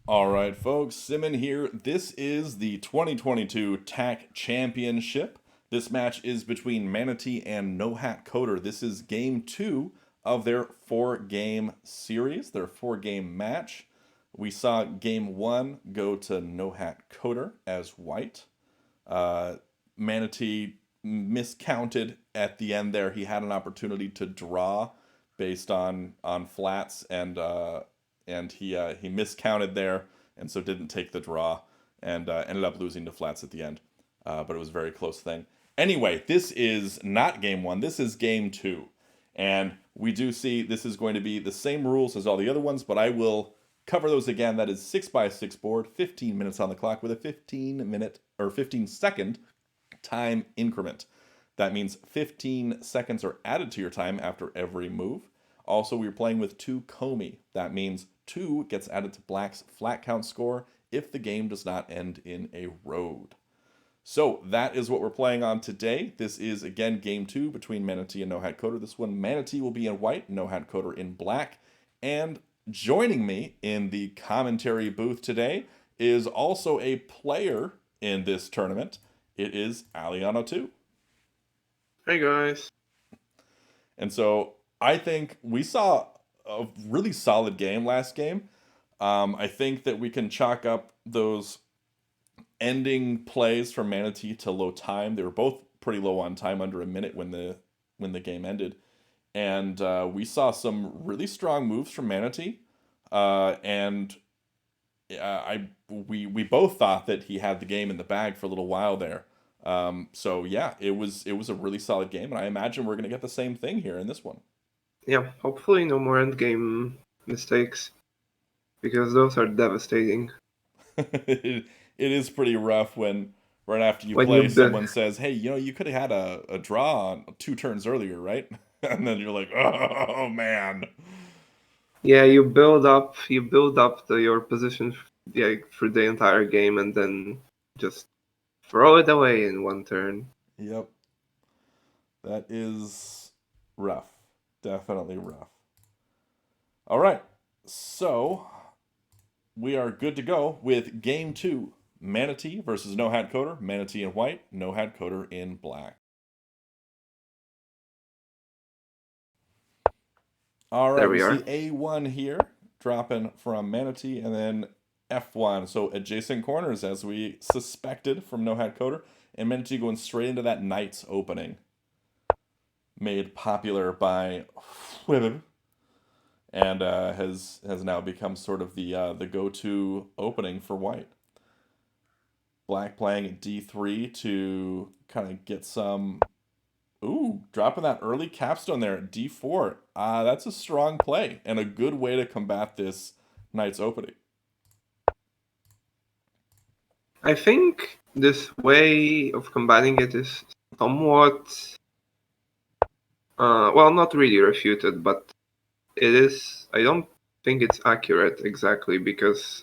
All right, folks, Simon here. This is the 2022 TAC Championship. This match is between ManaT and NohatCoder. This is game two of their four-game series, their four-game match. We saw game one go to NohatCoder as white. ManaT miscounted at the end there. He had an opportunity to draw based on flats and he miscounted there, and so didn't take the draw, and ended up losing to flats at the end. But it was a very close thing. Anyway, this is not game one. This is game two, and we do see this is going to be the same rules as all the other ones, but I will cover those again. That is 6x6 board, 15 minutes on the clock with a 15-minute or 15-second time increment. That means 15 seconds are added to your time after every move. Also, we're playing with two komi. That means 2 gets added to black's flat count score if the game does not end in a road. So that is what we're playing on today. This is, again, game 2 between ManaT and NohatCoder. This one, ManaT will be in white, NohatCoder in black. And joining me in the commentary booth today is also a player in this tournament. It is Aliano2. Hey guys. And so I think we saw a really solid game last game. I think that we can chalk up those ending plays from ManaT to low time. They were both pretty low on time, under a minute when the game ended, and we saw some really strong moves from ManaT. And we both thought that he had the game in the bag for a little while there. So yeah, it was a really solid game, and I imagine we're gonna get the same thing here in this one. Yeah, hopefully no more endgame mistakes, because those are devastating. it is pretty rough when right after you When play, you someone says, "Hey, you could have had a draw on 2 turns earlier, right?" And then you're like, "Oh man." yeah, you build up your position for the entire game, and then just throw it away in one turn. Yep, that is rough. Definitely rough. All right, so we are good to go with game two. ManaT versus NohatCoder. ManaT in white, NohatCoder in black. All There right, we we see are. A1 here dropping from ManaT, and then F1. So adjacent corners, as we suspected from NohatCoder, and ManaT going straight into that Knights opening, made popular by women, and has now become sort of the go-to opening for white. Black playing at D3 to kind of get some. Ooh, dropping that early capstone there at D4. That's a strong play and a good way to combat this Knight's opening. I think this way of combating it is somewhat, well, not really refuted, but it is. I don't think it's accurate exactly because,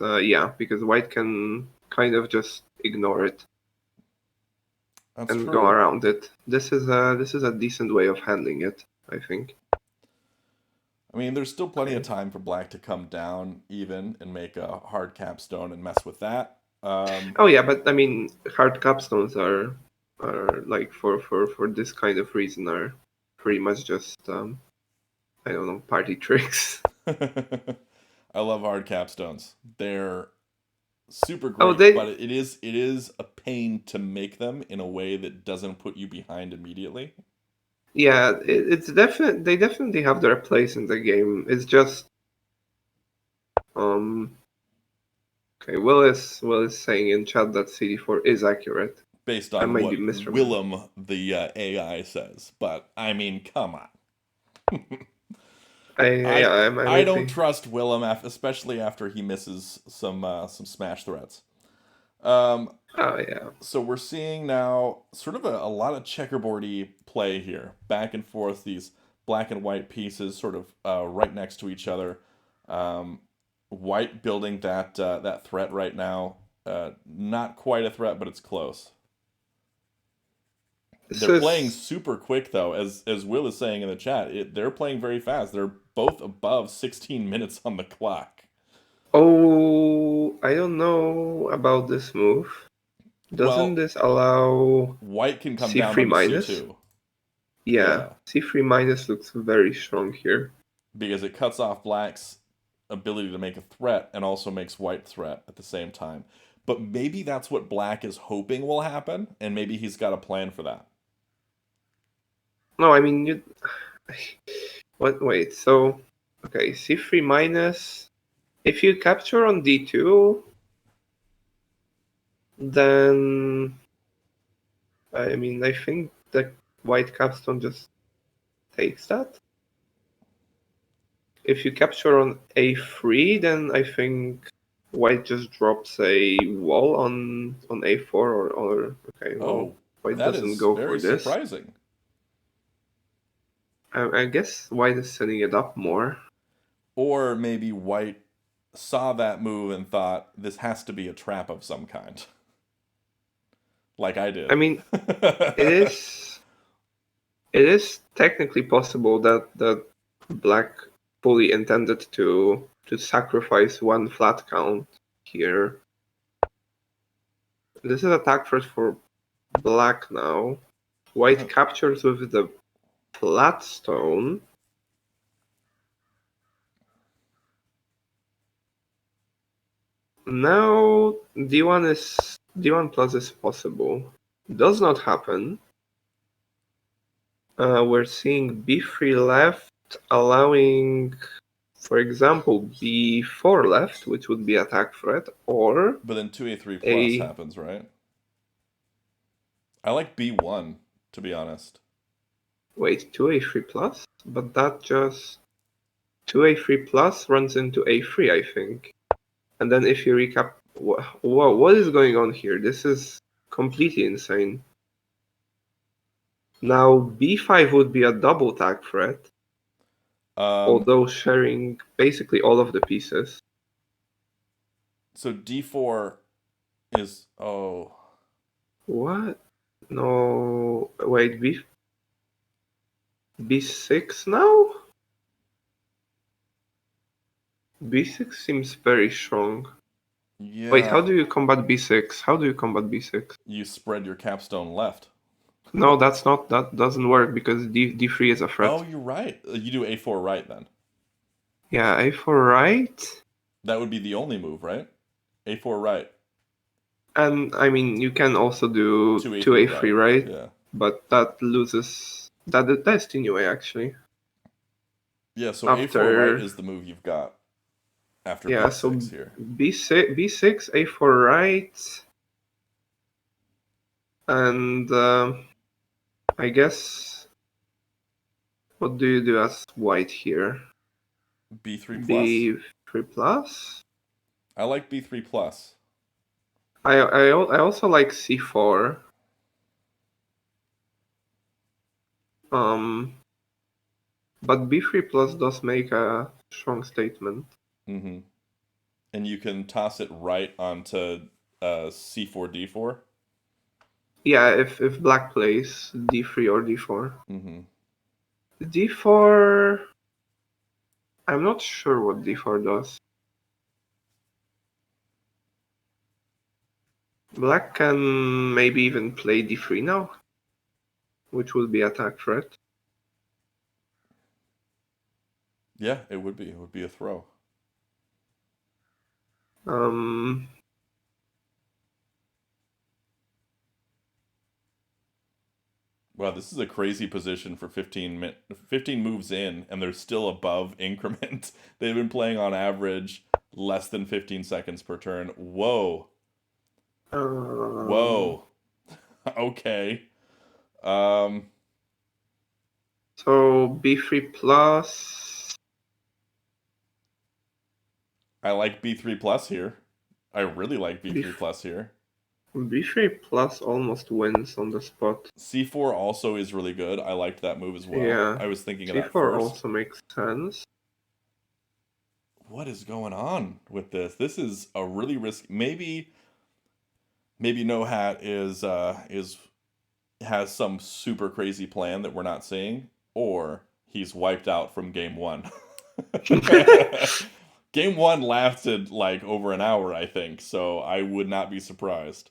because white can kind of just ignore it That's and go true. around it. This is a decent way of handling it, I think. I mean, there's still plenty of Okay. time for black to come down even and make a hard capstone and mess with that. Oh yeah, but I mean, hard capstones are like for this kind of reason are pretty much just I don't know, party tricks. I love hard capstones. They're super Oh, great, they but it is a pain to make them in a way that doesn't put you behind immediately. yeah, it's definitely they definitely have their place in the game. It's just um okay. Will is saying in chat that CD4 is accurate. Based I on might be what misremembering. Willem, the AI, says. But I mean, come on. I I yeah, I I might don't be. trust Willem, especially after he misses some smash threats. Um, Oh yeah. so we're seeing now sort of a lot of checkerboardy play here, back and forth. These black and white pieces sort of right next to each other. Um, White building that threat right now. Not quite a threat, but it's close. This They're playing is super quick though, as Will is saying in the chat. They're playing very fast. They're both above 16 minutes on the clock. oh I don't know about this move. Doesn't Well, this allow white can come down c3 onto minus? c2. Yeah, Yeah, c3 minus looks very strong here. because it cuts off black's ability to make a threat and also makes white threat at the same time. But maybe that's what black is hoping will happen, and maybe he's got a plan for that. No, I mean you. What? Wait. So, okay, c3 minus. If you capture on d2, then I mean I think the white capstone just takes that. If you capture on a3, then I think white just drops a wall on a4 or okay, well, Oh, white that doesn't is go for very this. surprising. I guess white is setting it up more. Or maybe white saw that move and thought, this has to be a trap of some kind. Like I I did. mean, it is it is technically possible that black fully intended to sacrifice one flat count here. This is attack first for black now. White captures with the flat stone. Now d1 plus is possible. Does not happen. We're seeing b3 left, allowing, for example, b4 left, which would be attack threat, or But then 2a3 plus a happens, right? I like b1, to be honest. wait 2a3 plus, but that just 2a3 plus runs into a3, I think. And then if you recap, whoa, what is going on here? This is completely insane. Now b5 would be a double tag threat, Um, although sharing basically all of the pieces. so d4 is, oh, What? No, wait, b6 now? b6 seems very strong. Wait, how yeah, do you combat b6? How do you combat b6? you spread your capstone left. No, that doesn't work because d3 is a Oh, threat. you're right. You do a4 right then. Yeah, a4 right. That would be the only move, right? A4 right, And I mean, you can also do 2a3 2a3 right. right, Yeah. but that loses that's anyway actually. Yeah, so a4 right After is the move you've got after yeah, so b6 here. b6 a4 right, and I guess what do you do as white here? b3 plus? b3 plus. I like b3 plus. I also like c4. Um, but b3 plus does make a strong statement. Mm-hmm. And you can toss it right onto c4 d4. Yeah, if black plays d3 or d4. Mm-hmm. d4. I'm not sure what d4 does. Black can maybe even play d3 now, which will be attack threat. Yeah, it would be. It would be a throw. Um, Wow, this is a crazy position for 15 moves in, and they're still above increment. They've been playing on average less than 15 seconds per turn. Whoa. um, Whoa. Okay. Um, so b3 plus. I like B3 plus here. I really like B3 B, plus here. b3 plus almost wins on the spot. C4 also is really good. I liked that move as well. Yeah, I was thinking of that c4 first. also makes sense. What is going on with this? This is a really risky. Maybe No Hat is has some super crazy plan that we're not seeing, or he's wiped out from game one. Game one lasted like over an hour, I think, so I would not be surprised.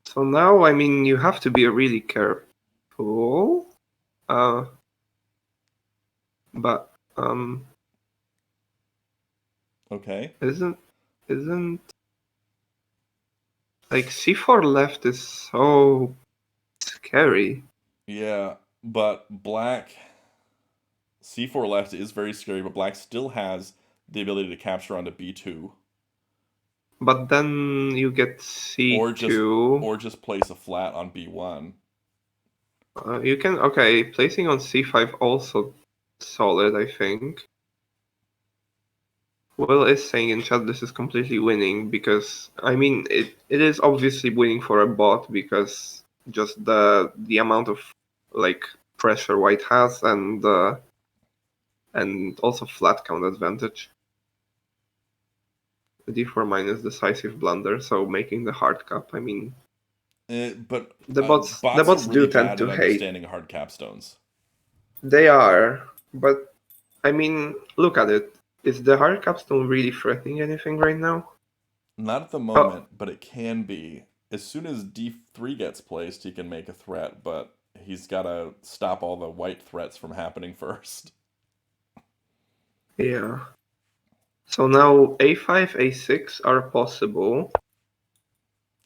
So now, I mean, you have to be really careful. Uh, but Okay. isn't like c4 left is so scary. Yeah, but black c4 left is very scary, but black still has the ability to capture onto b2 But then you get or just c2. or just place a flat on b1. You can, okay, placing on c5 also solid, I think. Will is saying in chat this is completely winning because I mean it is obviously winning for a bot because just the amount of like pressure white has and also flat count advantage. D4 minus decisive blunder, so making the hard cap. I mean But the bots are bots do really tend bad to at hate. understanding hard capstones. They are, but I mean look at it. Is the hard capstone really threatening anything right now? Not at the Oh, moment, but it can be. As soon as d3 gets placed, he can make a threat, but he's got to stop all the white threats from happening first. yeah. So now a5, a6 are possible.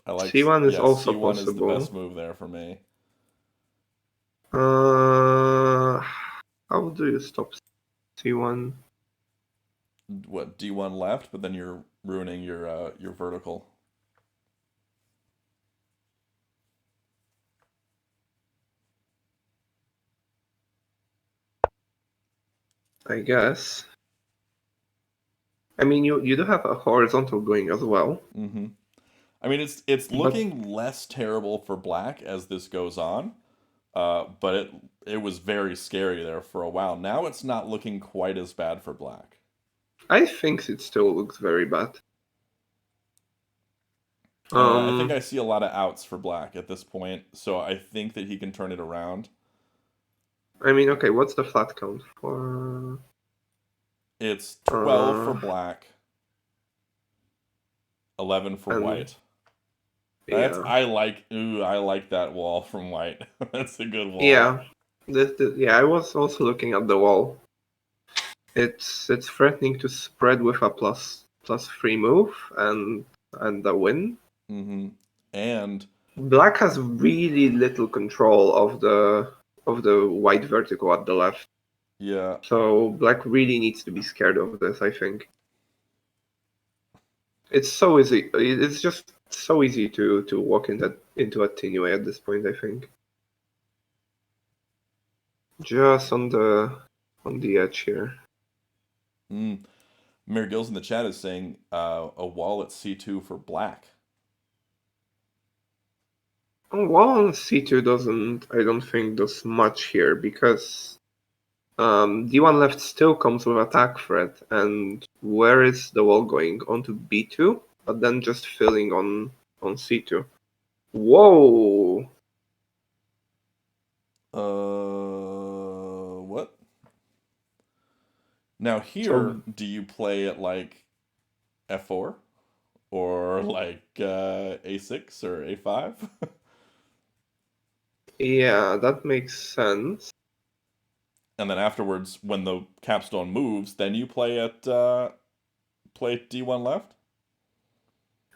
I like, C1 is yeah, also c1 is the best possible. move there for me. Uh, how do you stop C1? What, d1 left, but then you're ruining your vertical. I guess. I mean, you do have a horizontal going as well, Mm-hmm. I mean, it's but looking less terrible for black as this goes on, but it was very scary there for a while. Now it's not looking quite as bad for black. I think it still looks very bad. I think I Um, see a lot of outs for black at this point, so I think that he can turn it around. I mean, okay, what's the flat count for? It's 12 for Uh, black, 11 for and white. That's yeah, I like that wall from white. That's a good wall. yeah, yeah. I was also looking at the wall. It's threatening to spread with a plus 3 move and a win. Mm-hmm. And Black has really little control of the white vertical at the left. yeah, So black really needs to be scared of this, I think. It's so easy. It's just so easy to walk into a Tinue at this point, I think. Just on the edge here. mm. Mayor Gills in the chat is saying a wall at c2 for black. Oh, while C2 doesn't, I don't think does much here because D1 left still comes with attack threat, and where is the wall going? Onto B2, but then just filling on C2. Whoa! What? Now here, So do you play at like f4 or like a6 or a5? yeah, that makes sense. And then afterwards, when the capstone moves, then you play d1 left.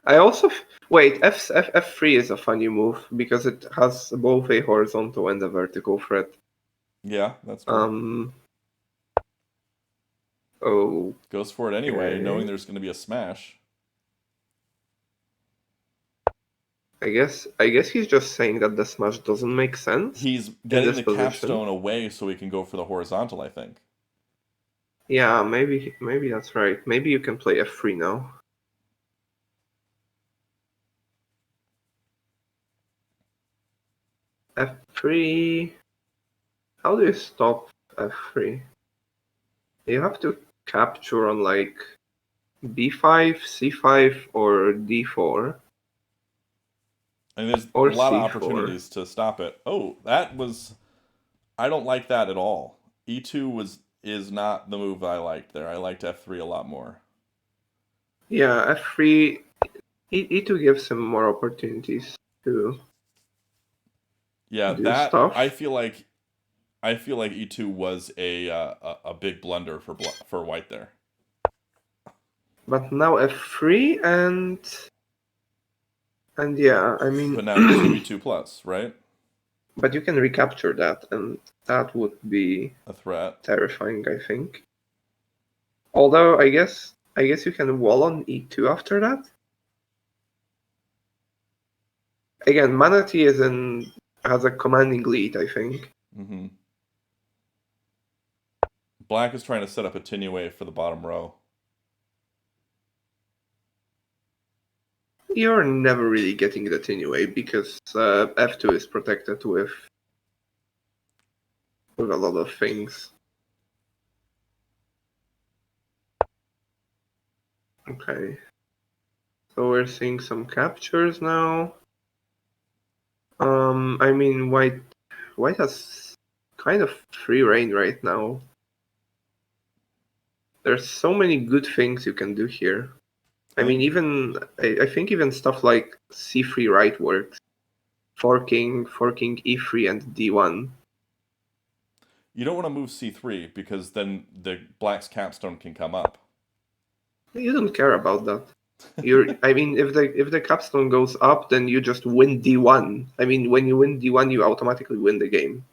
I also wait. F3 is a funny move because it has both a horizontal and a vertical threat. Yeah, that's true. Um. Okay. Goes for it anyway, knowing there's going to be a smash. I guess he's just saying that the smash doesn't make sense He's in getting this the position. capstone away so he can go for the horizontal, I think. Yeah, maybe that's right. Maybe you can play F3 now. F3. How do you stop F3? You have to capture on like B5, C5, or D4, And there's a or lot of C4. opportunities to stop it. Oh, that was. I don't like that at all. E2 was. is not the move I liked there. I liked f3 a lot more. Yeah, f3, e2 gives him more opportunities to Yeah, do that stuff. I feel like e2 was a big blunder for white there. But now f3 and yeah, I mean, But now e2 e2 plus, right? but you can recapture that, and that would be A threat. terrifying, I think. Although I guess you can wall on e2 after that. Again, ManaT has a commanding lead, I think. Mm-hmm. Black is trying to set up a Tinue for the bottom row. You're never really getting that anyway because f2 is protected with a lot of things. Okay, so we're seeing some captures now. I mean, white has kind of free reign right now. There's so many good things you can do here. I mean, I think even stuff like c3 right works. Forking e3 and d1. You don't want to move c3 because then the black's capstone can come up. You don't care about that. I mean, if the capstone goes up, then you just win d1. I mean, when you win d1, you automatically win the game.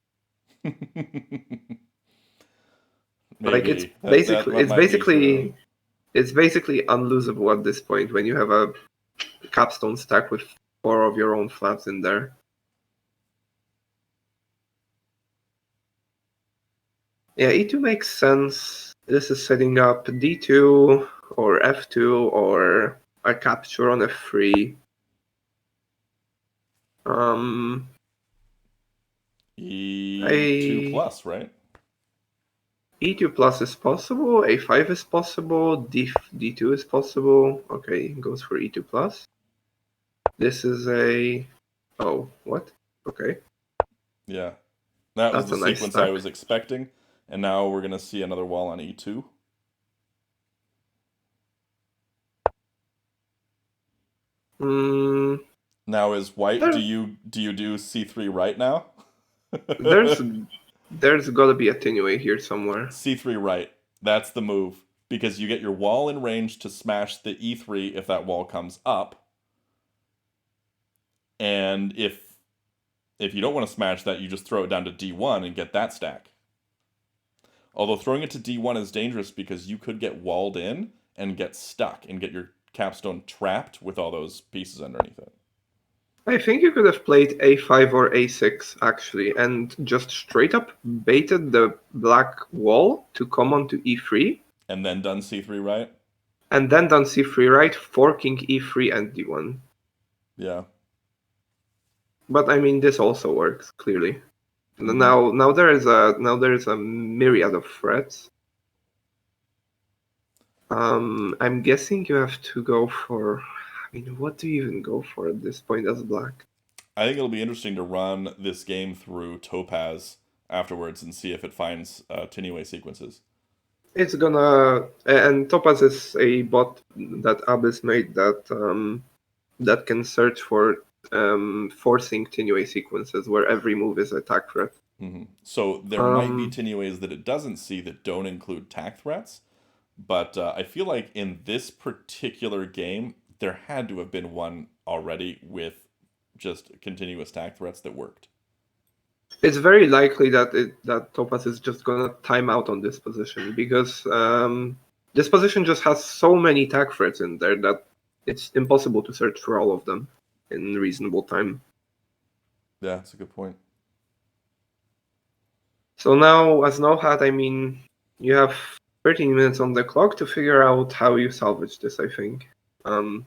Like it's Maybe basically that it's might be true. basically it's basically unlosable at this point when you have a capstone stack with 4 of your own flaps in there. Yeah, e2 makes sense. This is setting up d2 or f2 or a capture on f3. Um, E2 I plus, right? E2 plus is possible, A5 is possible, D2 is possible. Okay, goes for E2 plus. This is a... Oh, what? Okay, Yeah. That was that's the a nice sequence I stack. was expecting. And now we're going to see another wall on e2. Mm, Now is white, there, do you do c3 right now? there's there's gotta be a Tinue here somewhere. c3 right. That's the move because you get your wall in range to smash the e3 if that wall comes up. And if you don't want to smash that, you just throw it down to d1 and get that stack. Although throwing it to d1 is dangerous because you could get walled in and get stuck and get your capstone trapped with all those pieces underneath it. I think you could have played A5 or A6 actually, and just straight up baited the black wall to come onto E3, And then done c3 right? and then done C3 right, forking E3 and D1. Yeah. But I mean, this also works clearly. Mm-hmm. Now there is a myriad of threats. I'm guessing you have to go for. I mean, what do you even go for at this point as black? I think it'll be interesting to run this game through Topaz afterwards and see if it finds Tinue sequences. It's gonna and Topaz is a bot that Abyss made that can search for forcing Tinue sequences where every move is a attack threat. Mm-hmm. So there might be Um, Tinues that it doesn't see that don't include tack threats, but I feel like in this particular game, there had to have been one already with just continuous tack threats that worked. it's very likely that Topaz is just gonna time out on this position because this position just has so many tag threads in there that it's impossible to search for all of them in reasonable time. Yeah, that's a good point. So now, as Nohat, I mean, you have 13 minutes on the clock to figure out how you salvage this, I think. Um,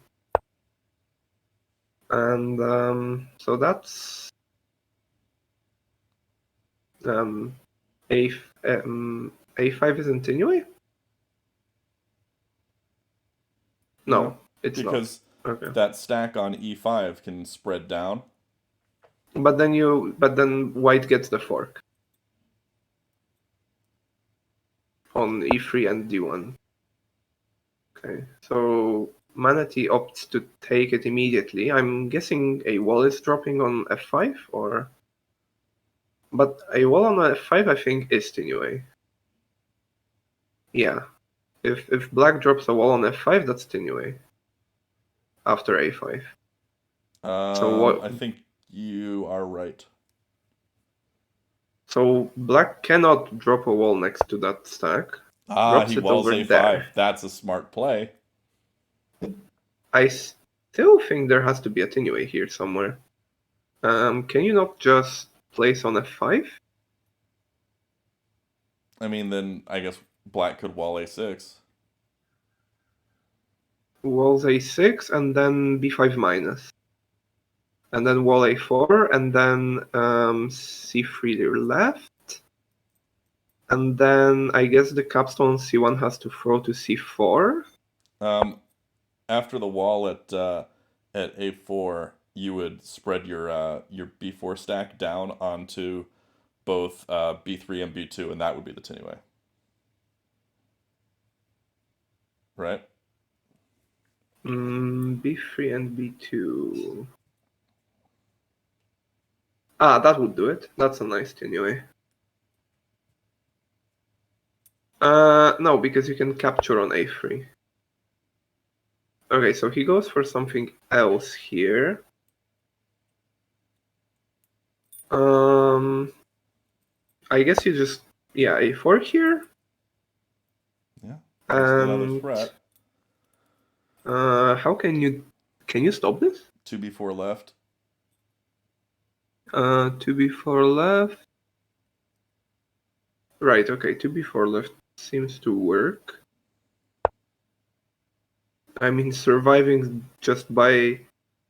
and so that's um, a A5 isn't anyway? No, No, it's not. because Okay. that stack on e5 can spread down. But then white gets the fork. on e3 and d1. Okay, so ManaT opts to take it immediately. I'm guessing a wall is dropping on f5, or... But a wall on f5 I think is Tinue. Yeah, if black drops a wall on f5, that's Tinue after a5. So what? I think you are right. So black cannot drop a wall next to that stack. Ah, Drops he it walls over a5. there. That's a smart play. I still think there has to be a Tinue here somewhere. Can you not just place on f5? I mean, then I guess black could wall a6. Walls a6 and then b5 minus. And then wall a4 and then c3 left. And then I guess the capstone c1 has to throw to c4. After the wall at a4, you would spread your b4 stack down onto both b3 and b2, and that would be the Tinue. Right? b3 and b2. Ah, that would do it. That's a nice Tinue. No, because you can capture on a3. Okay, so he goes for something else here. I guess you just, yeah, a4 here. Yeah. There's another And threat. how can you stop this? 2b4 left. 2b4 left. Right, okay, 2b4 left seems to work. I mean, surviving just by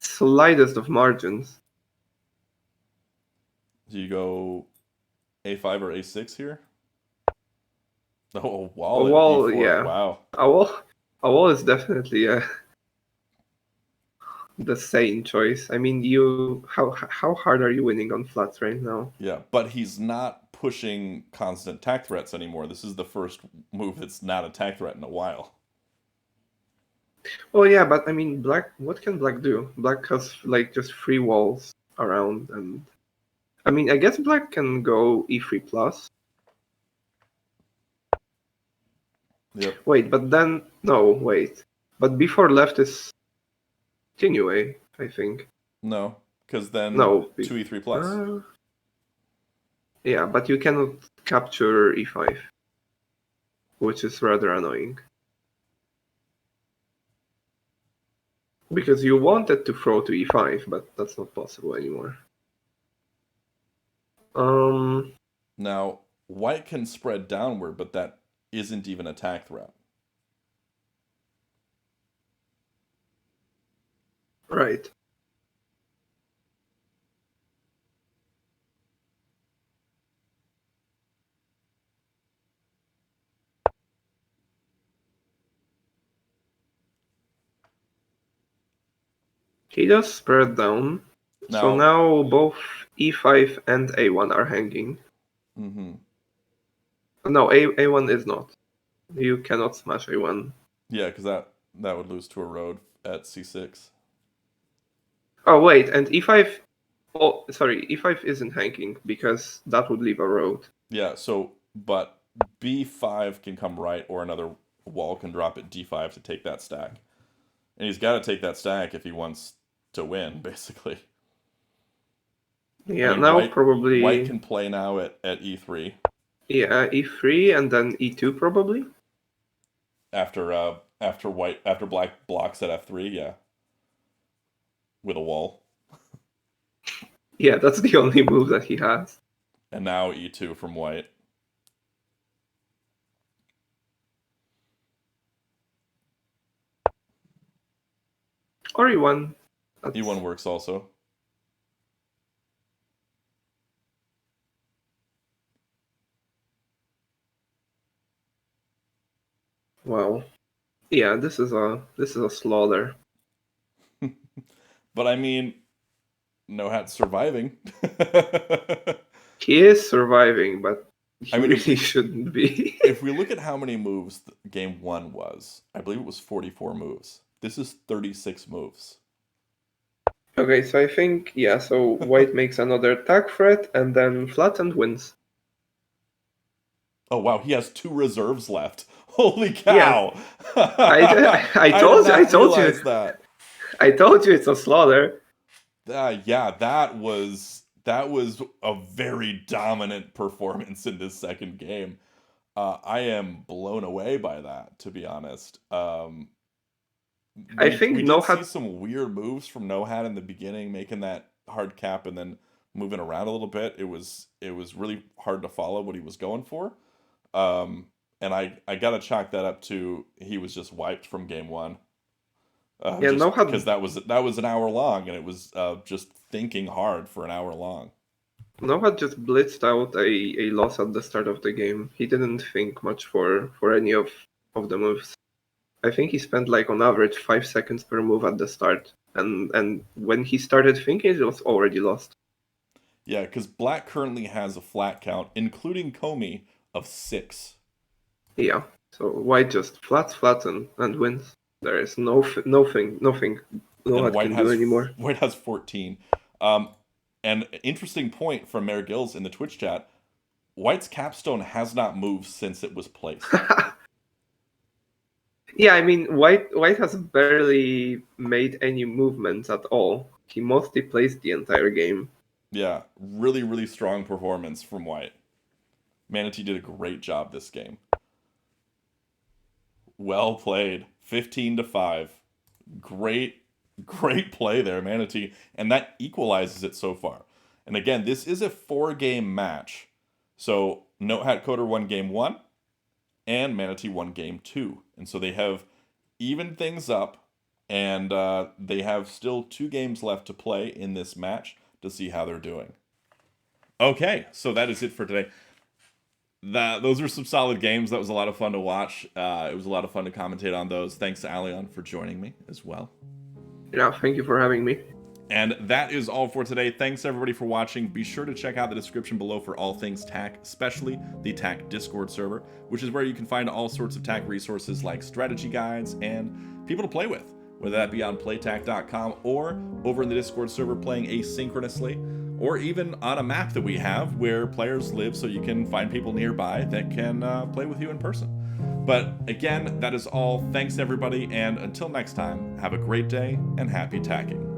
slightest of margins. Do you go a5 or a6 here? Oh, a A wall at wall, e4. yeah. Wow. A wall is definitely the sane choice. I mean, how hard are you winning on flats right now? Yeah, but he's not pushing constant attack threats anymore. This is the first move that's not a attack threat in a while. Oh yeah, but I mean, black. What can black do? Black has like just three walls around, and I mean, I guess black can go e3 plus. Yep. Wait, but then no, wait. But before left is Tinue, I think. No, because then No, 2e3 plus. yeah, but you cannot capture e5, which is rather annoying. Because you wanted to throw to e5, but that's not possible anymore. Now, white can spread downward, but that isn't even attack threat. Right. He does spread down. So Now, now both e5 and a1 are hanging. mm-hmm. No, a1 is not. You cannot smash a1. Yeah, because that would lose to a road at c6. Oh wait, and e5. Oh, sorry, e5 isn't hanging because that would leave a road. Yeah, so, but b5 can come right, or another wall can drop at d5 to take that stack. And he's got to take that stack if he wants to win, basically. I Yeah, mean, now white probably. can play now at e3 Yeah, e3 and then e2 probably. after black blocks at f3, yeah, with a wall. Yeah, that's the only move that he has. And now e2 from white. Or e1. E1 works also. Well, yeah, this is a slaughter. But I mean, NoHat's surviving. He is surviving, but I He mean, really shouldn't be. if we look at how many moves game one was, I believe it was 44 moves. This is 36 moves. Okay, so I think, yeah, so white makes another attack threat and then flat and wins. Oh wow, he has 2 reserves left. Holy Yeah, cow! I I did I not told you, realize that. I told you it's a slaughter. Yeah, that was a very dominant performance in this second game. I am blown away by that, to be honest. I We think did see Nohat, some weird moves from Nohat in the beginning, making that hard cap and then moving around a little bit. It was really hard to follow what he was going for. And I gotta chalk that up to he was just wiped from game one. yeah, Just because Nohat, that was an hour long, and it was just thinking hard for an hour long. Nohat just blitzed out a loss at the start of the game. He didn't think much for any of the moves. I think he spent like on average 5 seconds per move at the start, and when he started thinking, it was already lost. Yeah, because Black currently has a flat count, including Komi, of 6. Yeah, so white just flats and wins. There is nothing And Nohat can do anymore. White has 14. Um, and interesting point from Mayor Gills in the Twitch chat: White's capstone has not moved since it was placed. Yeah, I mean, White has barely made any movements at all. He mostly plays the entire game. Yeah, really, really strong performance from White. ManaT did a great job this game. Well played. 15-5. Great, great play there, ManaT. And that equalizes it so far. And again, this is a 4-game match. So NohatCoder won game 1, and ManaT won game 2. And so they have evened things up, and they have still 2 games left to play in this match to see how they're doing. Okay, so that is it for today. Those were some solid games. That was a lot of fun to watch. It was a lot of fun to commentate on those. Thanks to Alion for joining me as well. Yeah, thank you for having me. And that is all for today. Thanks everybody for watching. Be sure to check out the description below for all things TAC, especially the TAC Discord server, which is where you can find all sorts of TAC resources like strategy guides and people to play with, whether that be on playtac.com or over in the Discord server playing asynchronously, or even on a map that we have where players live so you can find people nearby that can play with you in person. But again, that is all. Thanks everybody, and until next time, have a great day and happy tacking.